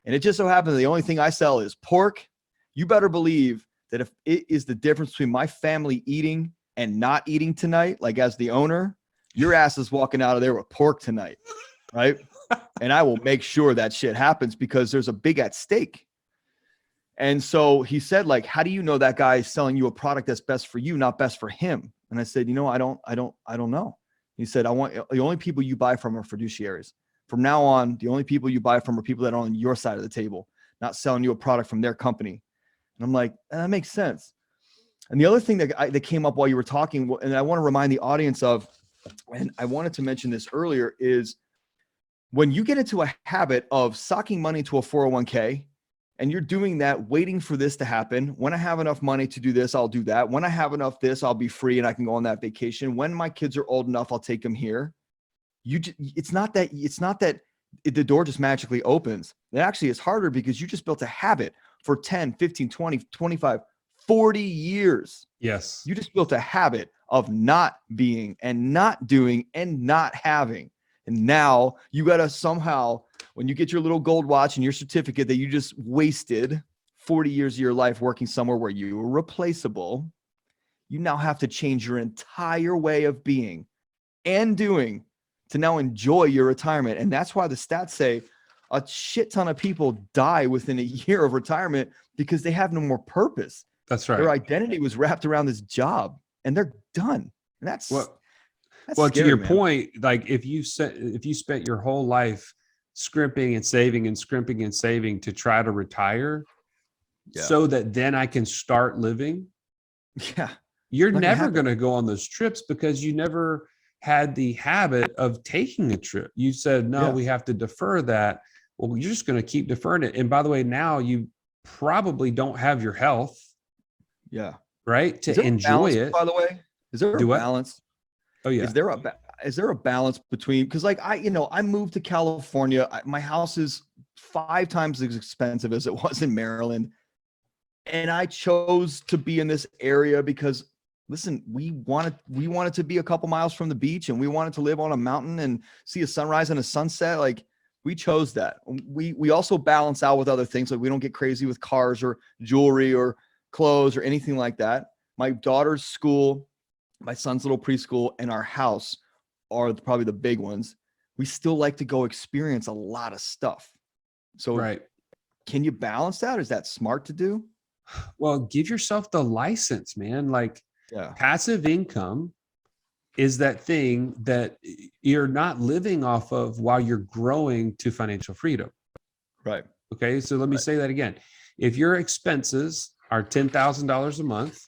[SPEAKER 2] And it just so happens the only thing I sell is pork. You better believe that if it is the difference between my family eating and not eating tonight, like, as the owner, your ass is walking out of there with pork tonight, right? And I will make sure that shit happens because there's a big at stake. And so he said, like, how do you know that guy is selling you a product that's best for you, not best for him? And I said, I don't know. He said, the only people you buy from are fiduciaries. From now on, the only people you buy from are people that are on your side of the table, not selling you a product from their company. And I'm like, that makes sense. And the other thing that came up while you were talking, and I want to remind the audience of, and I wanted to mention this earlier, is when you get into a habit of socking money to a 401k, and you're doing that, waiting for this to happen. When I have enough money to do this, I'll do that. When I have enough this, I'll be free and I can go on that vacation. When my kids are old enough, I'll take them here. It's not that the door just magically opens. It actually is harder because you just built a habit for 10, 15, 20, 25, 40 years.
[SPEAKER 1] Yes.
[SPEAKER 2] You just built a habit of not being and not doing and not having. And now you got to somehow, when you get your little gold watch and your certificate that you just wasted 40 years of your life working somewhere where you were replaceable, you now have to change your entire way of being and doing to now enjoy your retirement. And that's why the stats say a shit ton of people die within a year of retirement because they have no more purpose.
[SPEAKER 1] That's right.
[SPEAKER 2] Their identity was wrapped around this job and they're done. And that's
[SPEAKER 1] well,
[SPEAKER 2] scary,
[SPEAKER 1] to your
[SPEAKER 2] man.
[SPEAKER 1] point, like if you spent your whole life scrimping and saving and scrimping and saving to try to retire so that then I can start living.
[SPEAKER 2] Yeah.
[SPEAKER 1] You're never going to go on those trips because you never had the habit of taking a trip. You said, no, we have to defer that. Well, you're just going to keep deferring it. And by the way, now you probably don't have your health.
[SPEAKER 2] Yeah.
[SPEAKER 1] Right. To enjoy it.
[SPEAKER 2] By the way, is there a balance?
[SPEAKER 1] Oh yeah.
[SPEAKER 2] Is there a balance between, because like I moved to California. My house is 5 times as expensive as it was in Maryland. And I chose to be in this area because listen, we wanted to be a couple miles from the beach and we wanted to live on a mountain and see a sunrise and a sunset. Like we chose that. We also balance out with other things. Like we don't get crazy with cars or jewelry or clothes or anything like that. My daughter's school, my son's little preschool, and our house are probably the big ones. We still like to go experience a lot of stuff. So can you balance that? Is that smart to do?
[SPEAKER 1] Well, give yourself the license, man. Like passive income is that thing that you're not living off of while you're growing to financial freedom.
[SPEAKER 2] Right.
[SPEAKER 1] Okay. So let me say that again. If your expenses are $10,000 a month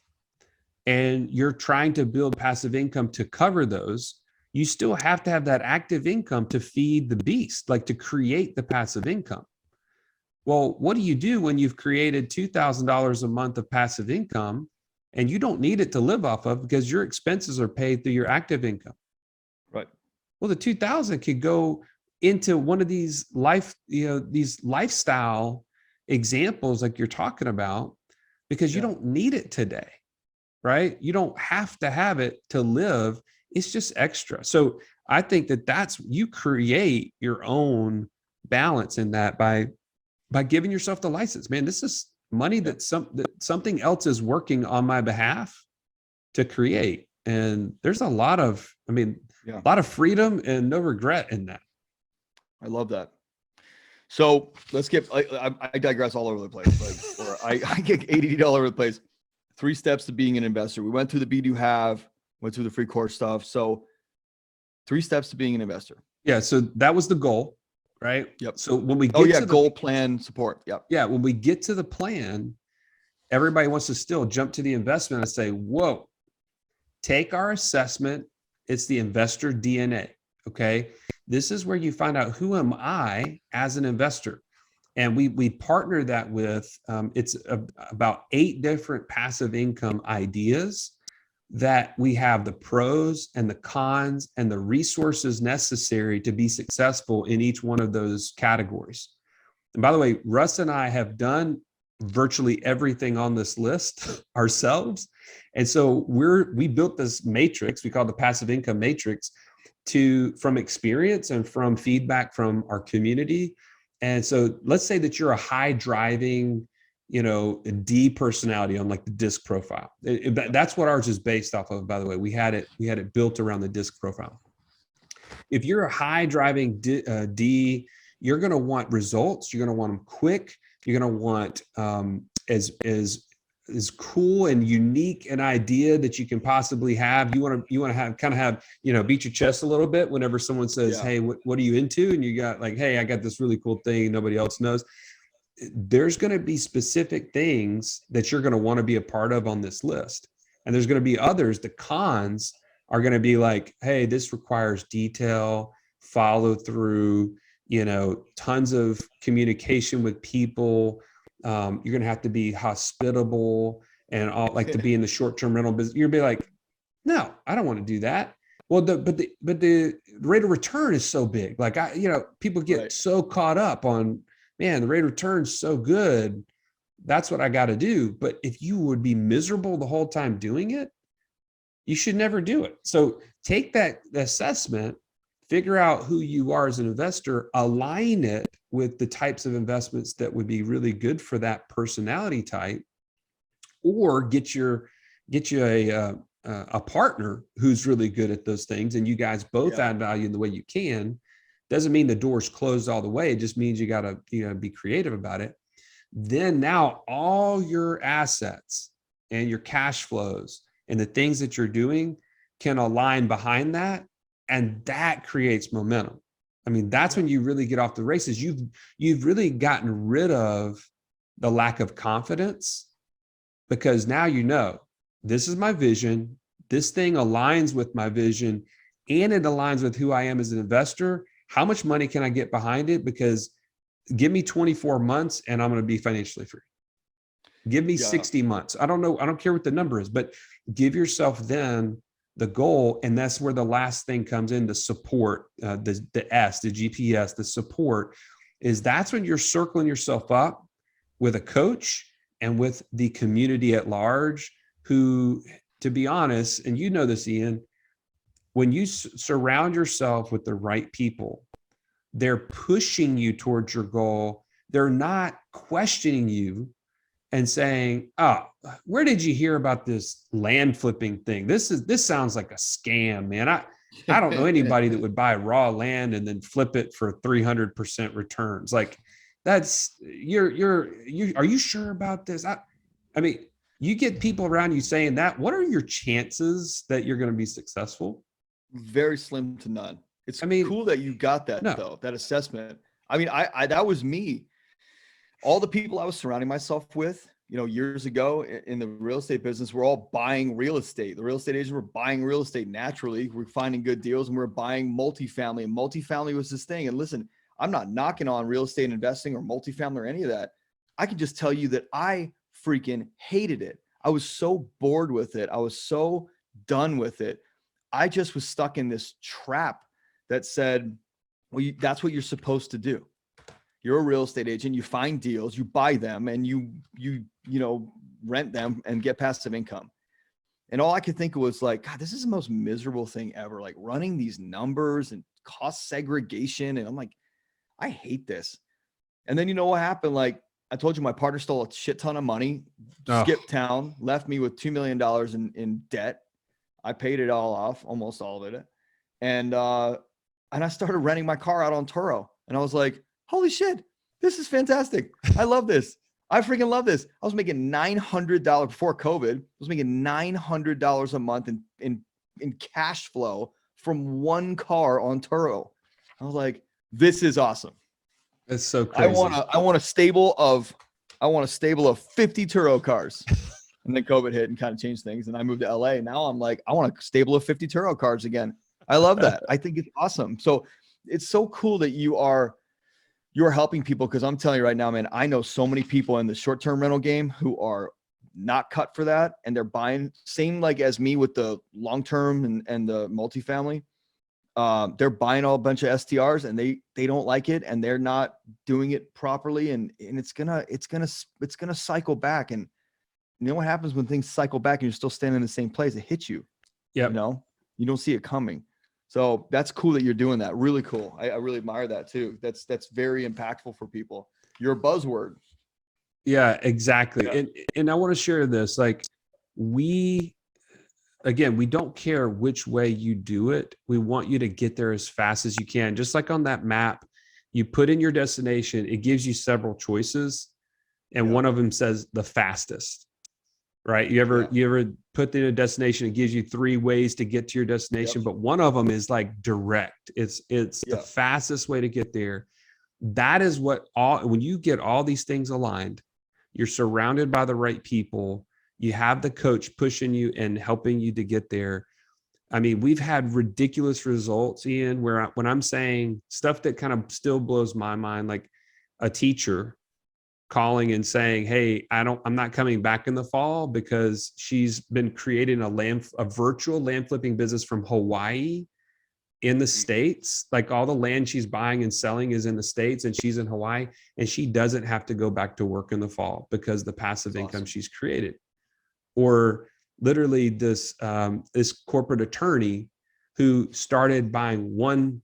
[SPEAKER 1] and you're trying to build passive income to cover those, you still have to have that active income to feed the beast, like to create the passive income. Well, what do you do when you've created $2,000 a month of passive income and you don't need it to live off of because your expenses are paid through your active income?
[SPEAKER 2] Right.
[SPEAKER 1] Well, the 2,000 could go into one of these these lifestyle examples like you're talking about because you don't need it today, right? You don't have to have it to live. It's just extra. So I think that's you create your own balance in that by giving yourself the license. Man, this is money that something else is working on my behalf to create. And there's a lot of freedom and no regret in that.
[SPEAKER 2] I love that. So let's get, I digress all over the place. Like, I get ADD all over the place. 3 steps to being an investor. We went through the Be Do Have, went through the free course stuff. So 3 steps to being an investor.
[SPEAKER 1] Yeah. So that was the goal. Right.
[SPEAKER 2] Yep.
[SPEAKER 1] So when we get to the
[SPEAKER 2] goal, plan, support. Yep.
[SPEAKER 1] Yeah. When we get to the plan, everybody wants to still jump to the investment and say, whoa, take our assessment. It's the investor DNA. Okay. This is where you find out who am I as an investor. And we partner that with, about 8 different passive income ideas that we have the pros and the cons and the resources necessary to be successful in each one of those categories. And by the way, Russ and I have done virtually everything on this list ourselves. And so we built this matrix, we call it the passive income matrix, from experience and from feedback from our community. And so let's say that you're a high driving, a D personality on like the disc profile. That's what ours is based off of, by the way. We had it built around the disc profile. If you're a high driving D, you're going to want results. You're going to want them quick. You're going to want as cool and unique an idea that you can possibly have. You want to have beat your chest a little bit whenever someone says, hey, what are you into? And you got like, hey, I got this really cool thing nobody else knows. there's going to be specific things that you're going to want to be a part of on this list. And there's going to be others, the cons are going to be like, hey, this requires detail, follow through, tons of communication with people. You're going to have to be hospitable and all, like to be in the short-term rental business. You'll be like, no, I don't want to do that. Well, but the rate of return is so big. Like people get so caught up on, man, the rate of return is so good. That's what I got to do. But if you would be miserable the whole time doing it, you should never do it. So take that assessment, figure out who you are as an investor, align it with the types of investments that would be really good for that personality type, or get you a partner who's really good at those things, and you guys both add value in the way you can. Doesn't mean the door's closed all the way. It just means you got to be creative about it. Then now all your assets and your cash flows and the things that you're doing can align behind that, and that creates momentum. I mean, that's when you really get off the races. You've really gotten rid of the lack of confidence, because now this is my vision. This thing aligns with my vision, and it aligns with who I am as an investor. How much money can I get behind it? Because give me 24 months and I'm going to be financially free. Give me 60 months. I don't know. I don't care what the number is, but give yourself then the goal. And that's where the last thing comes in, the support, the GPS, the support is that's when you're circling yourself up with a coach and with the community at large who, to be honest, and you know this, Ian, when you surround yourself with the right people, they're pushing you towards your goal. They're not questioning you and saying, oh, where did you hear about this land flipping thing? This sounds like a scam, man. I don't know anybody that would buy raw land and then flip it for 300% returns. Like that's are you sure about this? I mean, you get people around you saying that, what are your chances that you're going to be successful?
[SPEAKER 2] Very slim to none. It's cool that you got that though, that assessment. I mean, I that was me. All the people I was surrounding myself with, years ago in the real estate business, we're all buying real estate. The real estate agents were buying real estate naturally. We're finding good deals and we're buying multifamily, and multifamily was this thing. And listen, I'm not knocking on real estate investing or multifamily or any of that. I can just tell you that I freaking hated it. I was so bored with it. I was so done with it. I just was stuck in this trap that said, well, that's what you're supposed to do. You're a real estate agent. You find deals, you buy them, and you rent them and get passive income. And all I could think of was like, God, this is the most miserable thing ever. Like running these numbers and cost segregation. And I'm like, I hate this. And then you know what happened? Like I told you, my partner stole a shit ton of money, skipped town, left me with $2 million in debt. I paid it all off, almost all of it. And I started renting my car out on Turo. And I was like, holy shit, this is fantastic. I love this. I freaking love this. I was making $900 before COVID. I was making $900 a month in cash flow from one car on Turo. I was like, this is awesome.
[SPEAKER 1] It's so crazy.
[SPEAKER 2] I want a stable of 50 Turo cars. And then COVID hit and kind of changed things. And I moved to LA. Now I'm like, I want a stable of 50 Turo cars again. I love that. I think it's awesome. So it's so cool that you're helping people, because I'm telling you right now, man, I know so many people in the short-term rental game who are not cut for that. And they're buying, same like as me with the long-term and the multifamily. They're buying a bunch of STRs and they don't like it and they're not doing it properly. And it's gonna cycle back. And you know what happens when things cycle back and you're still standing in the same place? It hits you.
[SPEAKER 1] Yeah.
[SPEAKER 2] You don't see it coming. So that's cool that you're doing that. Really cool. I really admire that too. That's very impactful for people. You're a buzzword.
[SPEAKER 1] Yeah, exactly. Yeah. And I want to share this. Like we don't care which way you do it. We want you to get there as fast as you can. Just like on that map, you put in your destination, it gives you several choices. And one of them says the fastest. Right? You ever put in a destination, it gives you 3 ways to get to your destination, but one of them is like direct. It's the fastest way to get there. That is when you get all these things aligned, you're surrounded by the right people, you have the coach pushing you and helping you to get there. I mean, we've had ridiculous results, Ian, when I'm saying stuff that kind of still blows my mind, like a teacher calling and saying, "Hey, I'm not coming back in the fall because she's been creating a virtual land flipping business from Hawaii in the States. Like all the land she's buying and selling is in the States and she's in Hawaii, and she doesn't have to go back to work in the fall because the passive income she's created." Or literally this corporate attorney who started buying one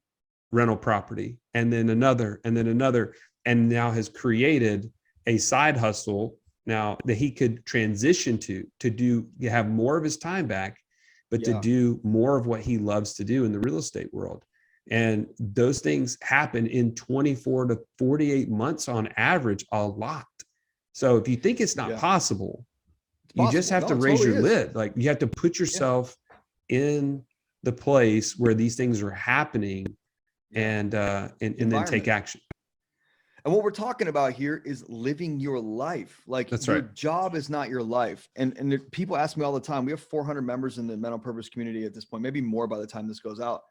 [SPEAKER 1] rental property and then another and then another, and now has created a side hustle now that he could transition to have more of his time back, but to do more of what he loves to do in the real estate world. And those things happen in 24 to 48 months on average, a lot. So if you think it's not possible, you just have to raise your lid. Like you have to put yourself in the place where these things are happening and then take action.
[SPEAKER 2] And what we're talking about here is living your life. Like your job is not your life. And people ask me all the time, we have 400 members in the mental purpose community at this point, maybe more by the time this goes out.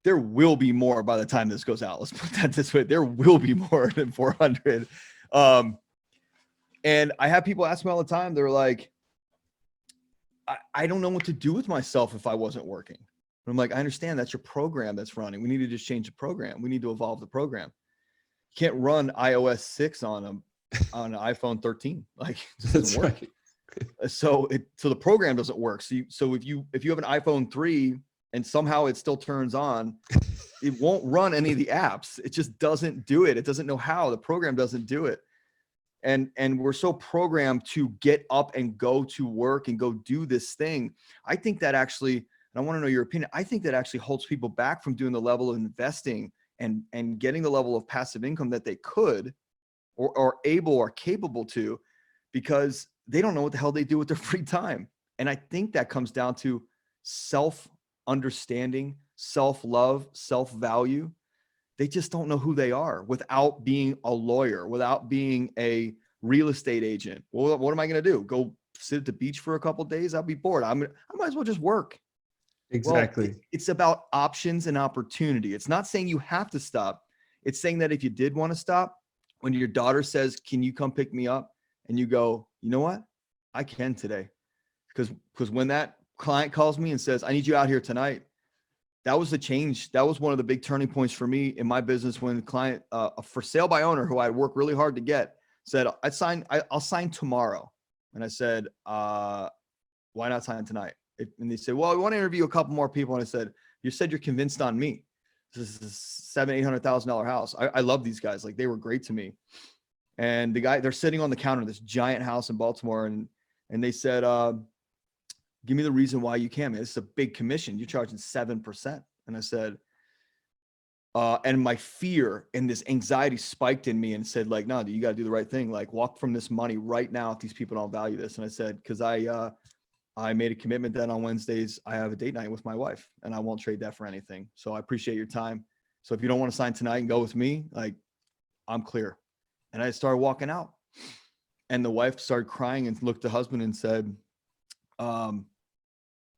[SPEAKER 2] There will be more by the time this goes out. Let's put that this way. There will be more than 400. And I have people ask me all the time, they're like, I don't know what to do with myself if I wasn't working. And I'm like, I understand that's your program that's running. We need to just change the program. We need to evolve the program. You can't run iOS 6 on an iPhone 13. Like it doesn't work. So the program doesn't work. So if you have an iPhone 3 and somehow it still turns on, it won't run any of the apps. It just doesn't do it. It doesn't know how. The program doesn't do it. And we're so programmed to get up and go to work and go do this thing. I think that actually, and I want to know your opinion, I think that actually holds people back from doing the level of investing and getting the level of passive income that they could or able or capable to, because they don't know what the hell they do with their free time. And I think that comes down to self-understanding, self-love, self-value. They just don't know who they are without being a lawyer, without being a real estate agent. Well, what am I going to do? Go sit at the beach for a couple of days? I'll be bored. I might as well just work.
[SPEAKER 1] Exactly.
[SPEAKER 2] Well, it's about options and opportunity. It's not saying you have to stop. It's saying that if you did want to stop, when your daughter says, "Can you come pick me up?" and you go, "You know what? I can today." Because when that client calls me and says, "I need you out here tonight," that was the change. That was one of the big turning points for me in my business when the client, a for sale by owner who I worked really hard to get, said, I'll sign tomorrow. And I said, why not sign tonight? And they said, "Well, we want to interview a couple more people." And I said, "You said you're convinced on me. This is a $700,000-$800,000 house. I love these guys. Like they were great to me." And they're sitting on the counter of this giant house in Baltimore. And they said, "Give me the reason why you can, man. This is a big commission. You're charging 7%. And I said, and my fear and this anxiety spiked in me and said, like, "No, you got to do the right thing. Like walk from this money right now if these people don't value this." And I said, because I made a commitment that on Wednesdays I have a date night with my wife and I won't trade that for anything. So I appreciate your time. So if you don't want to sign tonight and go with me, like I'm clear. And I started walking out and the wife started crying and looked at the husband and said,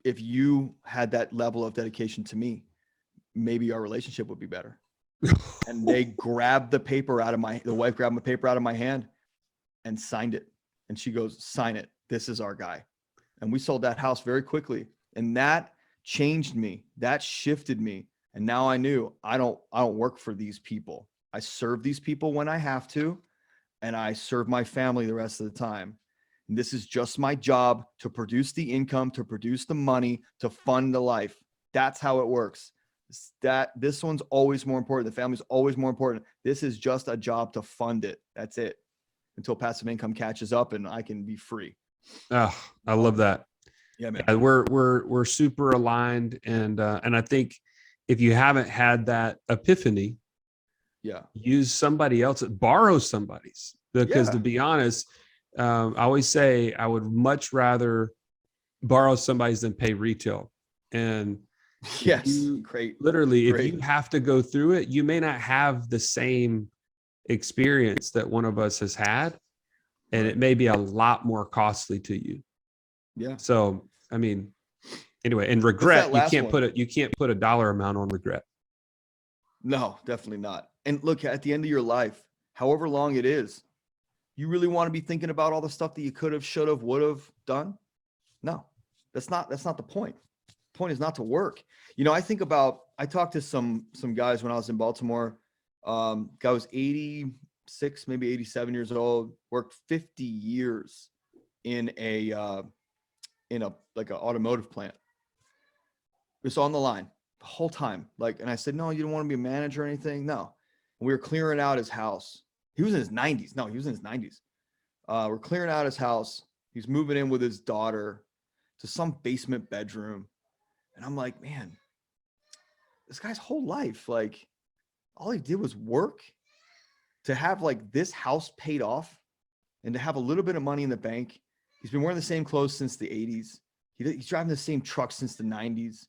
[SPEAKER 2] "If you had that level of dedication to me, maybe our relationship would be better." And they grabbed the paper the wife grabbed my paper out of my hand and signed it. And she goes, "Sign it. This is our guy." And we sold that house very quickly. And that changed me. That shifted me. And now I knew I don't work for these people. I serve these people when I have to, and I serve my family the rest of the time. And this is just my job to produce the income, to produce the money, to fund the life. That's how it works. This one's always more important. The family's always more important. This is just a job to fund it. That's it. Until passive income catches up and I can be free.
[SPEAKER 1] Oh, I love that.
[SPEAKER 2] Yeah, man.
[SPEAKER 1] Yeah, we're super aligned, and I think if you haven't had that epiphany, use somebody else, borrow somebody's, because to be honest, I always say I would much rather borrow somebody's than pay retail. And
[SPEAKER 2] Yes.
[SPEAKER 1] You
[SPEAKER 2] Great.
[SPEAKER 1] literally, if
[SPEAKER 2] Great.
[SPEAKER 1] you have to go through it, you may not have the same experience that one of us has had, and
[SPEAKER 2] Right.
[SPEAKER 1] it may be a lot more costly to you.
[SPEAKER 2] Yeah.
[SPEAKER 1] So, I mean, anyway, and
[SPEAKER 2] What's that
[SPEAKER 1] regret,
[SPEAKER 2] last one?
[SPEAKER 1] you can't put a dollar amount on regret.
[SPEAKER 2] No, definitely not. And look, at the end of your life, however long it is, you really want to be thinking about all the stuff that you could have, should have, would have done? No, that's not the point. The point is not to work. You know, I talked to some guys when I was in Baltimore. Guy was 86, maybe 87 years old, worked 50 years in a like an automotive plant. It's on the line the whole time. Like, and I said, no, you don't want to be a manager or anything. No. And we were clearing out his house. He was in his 90s. No, he was in his 90s. We're clearing out his house. He's moving in with his daughter to some basement bedroom. And I'm like, man, this guy's whole life, like, all he did was work to have like this house paid off and to have a little bit of money in the bank. He's been wearing the same clothes since the 80s. He's driving the same truck since the 90s.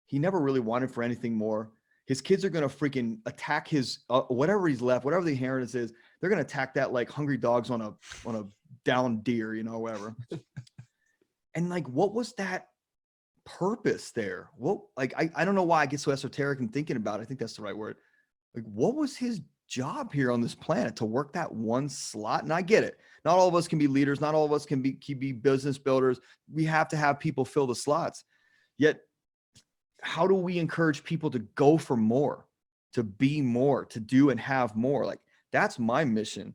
[SPEAKER 2] He never really wanted for anything more. His kids are going to freaking attack his whatever he's left, whatever the inheritance is. They're going to attack that like hungry dogs on a down deer, you know, whatever. And like, what was that purpose there? Well, like, I don't know why I get so esoteric and thinking about it. I think that's the right word. Like, what was his job here on this planet to work that one slot? And I get it. Not all of us can be leaders. Not all of us can be business builders. We have to have people fill the slots. Yet, how do we encourage people to go for more, to be more, to do and have more? Like, that's my mission.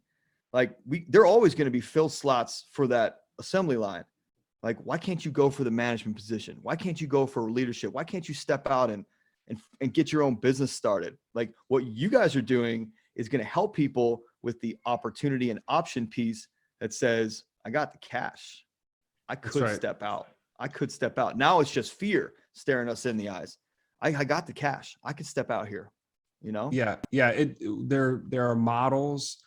[SPEAKER 2] Like, they're always going to be filled slots for that assembly line. Like, why can't you go for the management position? Why can't you go for leadership? Why can't you step out and get your own business started? Like, what you guys are doing is going to help people with the opportunity and option piece that says, I got the cash. I could step out. I could step out. Now it's just fear staring us in the eyes. I got the cash. I could step out here, you know?
[SPEAKER 1] Yeah. Yeah. There are models.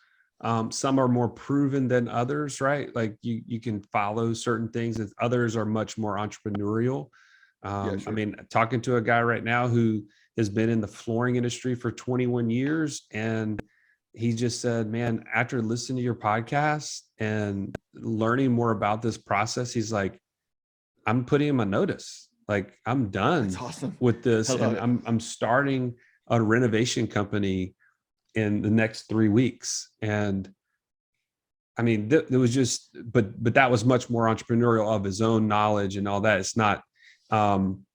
[SPEAKER 1] Some are more proven than others, right? Like you can follow certain things, and others are much more entrepreneurial.
[SPEAKER 2] Yeah, sure.
[SPEAKER 1] I mean, talking to a guy right now who has been in the flooring industry for 21 years, and he just said, man, after listening to your podcast and learning more about this process, he's like, I'm putting him on notice. Like, I'm
[SPEAKER 2] That's
[SPEAKER 1] done
[SPEAKER 2] awesome.
[SPEAKER 1] with this,
[SPEAKER 2] I love
[SPEAKER 1] and
[SPEAKER 2] it.
[SPEAKER 1] I'm starting a renovation company in the next 3 weeks. And I mean, there was just, but that was much more entrepreneurial of his own knowledge and all that. Um,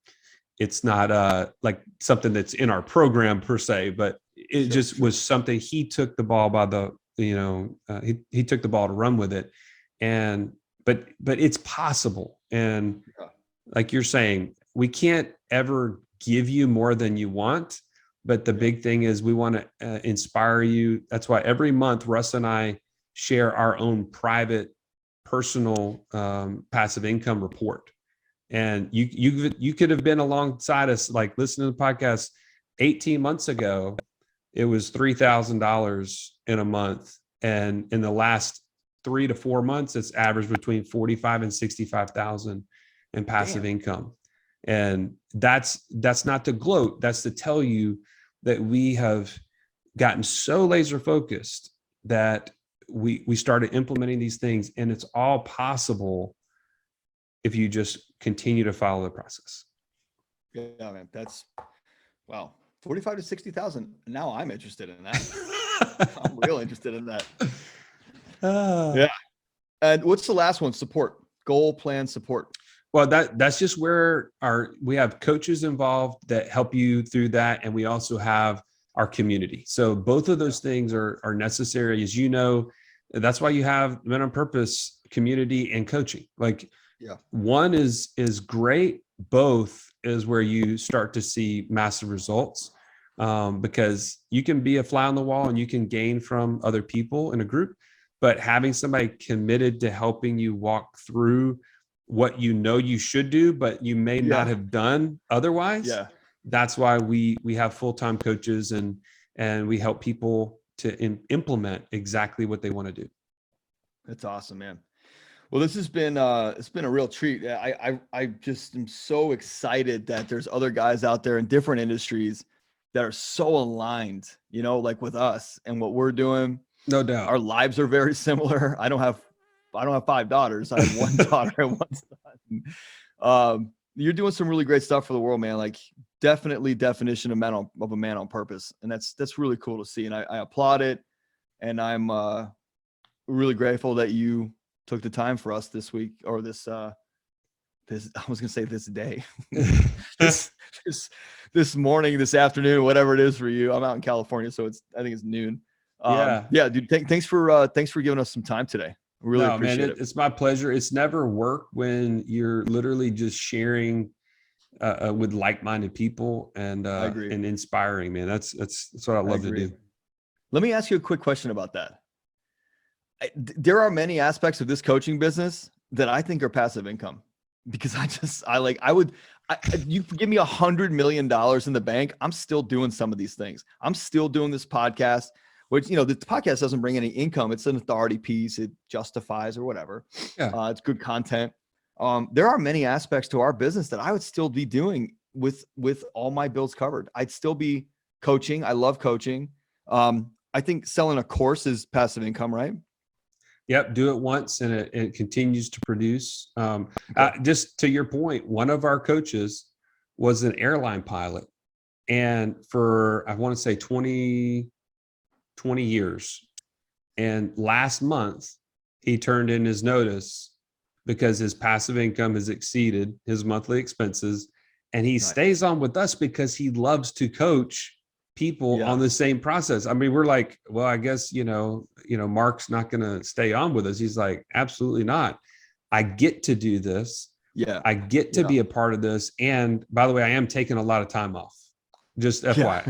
[SPEAKER 1] it's not like something that's in our program per se, but it just was something he took the ball by the, he took the ball to run with it. And, but it's possible. And like you're saying, we can't ever give you more than you want. But the big thing is we want to inspire you. That's why every month Russ and I share our own private, personal passive income report. And you could have been alongside us, like listening to the podcast 18 months ago. It was $3,000 in a month, and in the last 3 to 4 months, it's averaged between 45 and 65,000 in passive income. And that's not to gloat. That's to tell you that we have gotten so laser focused that we started implementing these things, and it's all possible if you just continue to follow the process.
[SPEAKER 2] Yeah, man, that's wow. 45 to 60,000. Now I'm interested in that. I'm real interested in that. Yeah. And what's the last one? Support, goal, plan, support.
[SPEAKER 1] Well, that's just where we have coaches involved that help you through that. And we also have our community. So both of those things are necessary. As you know, that's why you have Men on Purpose community and coaching. Like, one is great. Both is where you start to see massive results, because you can be a fly on the wall and you can gain from other people in a group, but having somebody committed to helping you walk through what you know you should do, but you may not have done otherwise. That's why we have full-time coaches, and we help people to implement exactly what they want to do.
[SPEAKER 2] That's awesome, man. Well, this has been it's been a real treat. I just am so excited that there's other guys out there in different industries that are so aligned, like with us and what we're doing.
[SPEAKER 1] No doubt.
[SPEAKER 2] Our lives are very similar. I don't have 5 daughters. I have one daughter and one son. You're doing some really great stuff for the world, man. Like definitely definition of a man on purpose. And that's really cool to see. And I applaud it. And I'm really grateful that you took the time for us this week, or this I was gonna say this day. this morning, this afternoon, whatever it is for you. I'm out in California, so I think it's noon. Yeah, dude. Thanks for giving us some time today. Really appreciate it.
[SPEAKER 1] It's my pleasure. It's never work when you're literally just sharing with like-minded people and
[SPEAKER 2] I agree.
[SPEAKER 1] and inspiring, man. That's what I love to do.
[SPEAKER 2] Let me ask you a quick question about that. There are many aspects of this coaching business that I think are passive income, because you give me $100 million in the bank, I'm still doing some of these things. I'm still doing this podcast, which, the podcast doesn't bring any income. It's an authority piece. It justifies or whatever.
[SPEAKER 1] Yeah.
[SPEAKER 2] It's good content. There are many aspects to our business that I would still be doing with all my bills covered. I'd still be coaching. I love coaching. I think selling a course is passive income, right?
[SPEAKER 1] Yep. Do it once and it continues to produce. Just to your point, one of our coaches was an airline pilot, and for, I want to say 20 years. And last month he turned in his notice because his passive income has exceeded his monthly expenses. And he stays on with us because he loves to coach people on the same process. I mean, we're like, well, I guess, Mark's not going to stay on with us. He's like, absolutely not. I get to do this.
[SPEAKER 2] Yeah.
[SPEAKER 1] I get to be a part of this. And by the way, I am taking a lot of time off. Just FYI.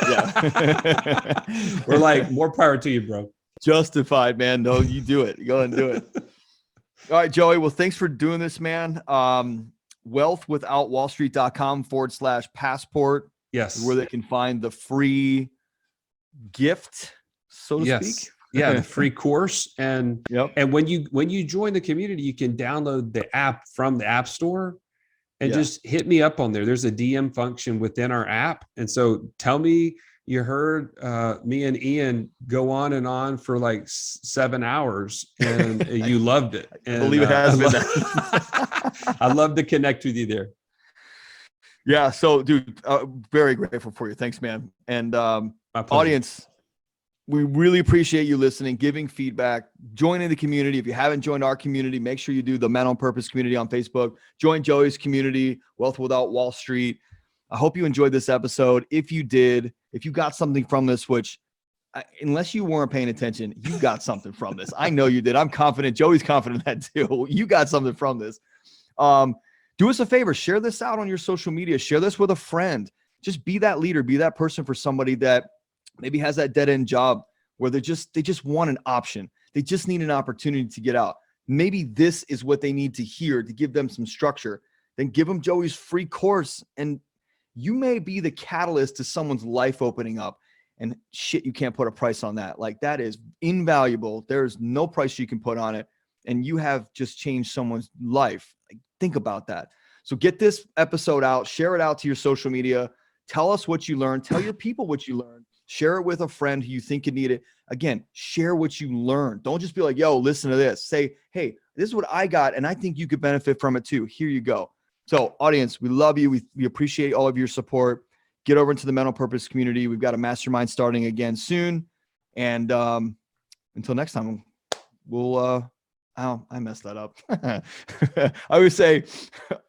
[SPEAKER 2] Yeah.
[SPEAKER 1] We're like, more power to you, bro.
[SPEAKER 2] Justified, man. No, you do it. Go ahead and do it. All right, Joey. Well, thanks for doing this, man. wealthwithoutwallstreet.com/passport.
[SPEAKER 1] Yes.
[SPEAKER 2] Where they can find the free gift, so to speak.
[SPEAKER 1] Yeah, the free course. And when you join the community, you can download the app from the App Store and just hit me up on there. There's a DM function within our app. And so tell me you heard me and Ian go on and on for like 7 hours and you loved it. And,
[SPEAKER 2] I believe it has been that.
[SPEAKER 1] I'd love to connect with you there.
[SPEAKER 2] Yeah. So, dude, very grateful for you. Thanks, man. And audience, we really appreciate you listening, giving feedback, joining the community. If you haven't joined our community, make sure you do the Men on Purpose community on Facebook. Join Joey's community, Wealth Without Wall Street. I hope you enjoyed this episode. If you did, if you got something from this, which unless you weren't paying attention, you got something from this. I know you did. I'm confident. Joey's confident in that too. You got something from this. Do us a favor, share this out on your social media, share this with a friend. Just be that leader, be that person for somebody that maybe has that dead end job where they just want an option. They just need an opportunity to get out. Maybe this is what they need to hear to give them some structure. Then give them Joey's free course, and you may be the catalyst to someone's life opening up. And shit, you can't put a price on that. Like, that is invaluable. There's no price you can put on it. And you have just changed someone's life. Like, think about that. So get this episode out, share it out to your social media. Tell us what you learned. Tell your people what you learned. Share it with a friend who you think could need it. Again, share what you learned. Don't just be like, yo, listen to this. Say, hey, this is what I got, and I think you could benefit from it too. Here you go. So, audience, we love you. We appreciate all of your support. Get over into the Men on Purpose community. We've got a mastermind starting again soon. And until next time, we'll I messed that up. I always say,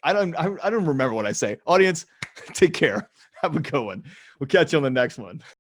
[SPEAKER 2] I don't remember what I say. Audience, take care. Have a good one. We'll catch you on the next one.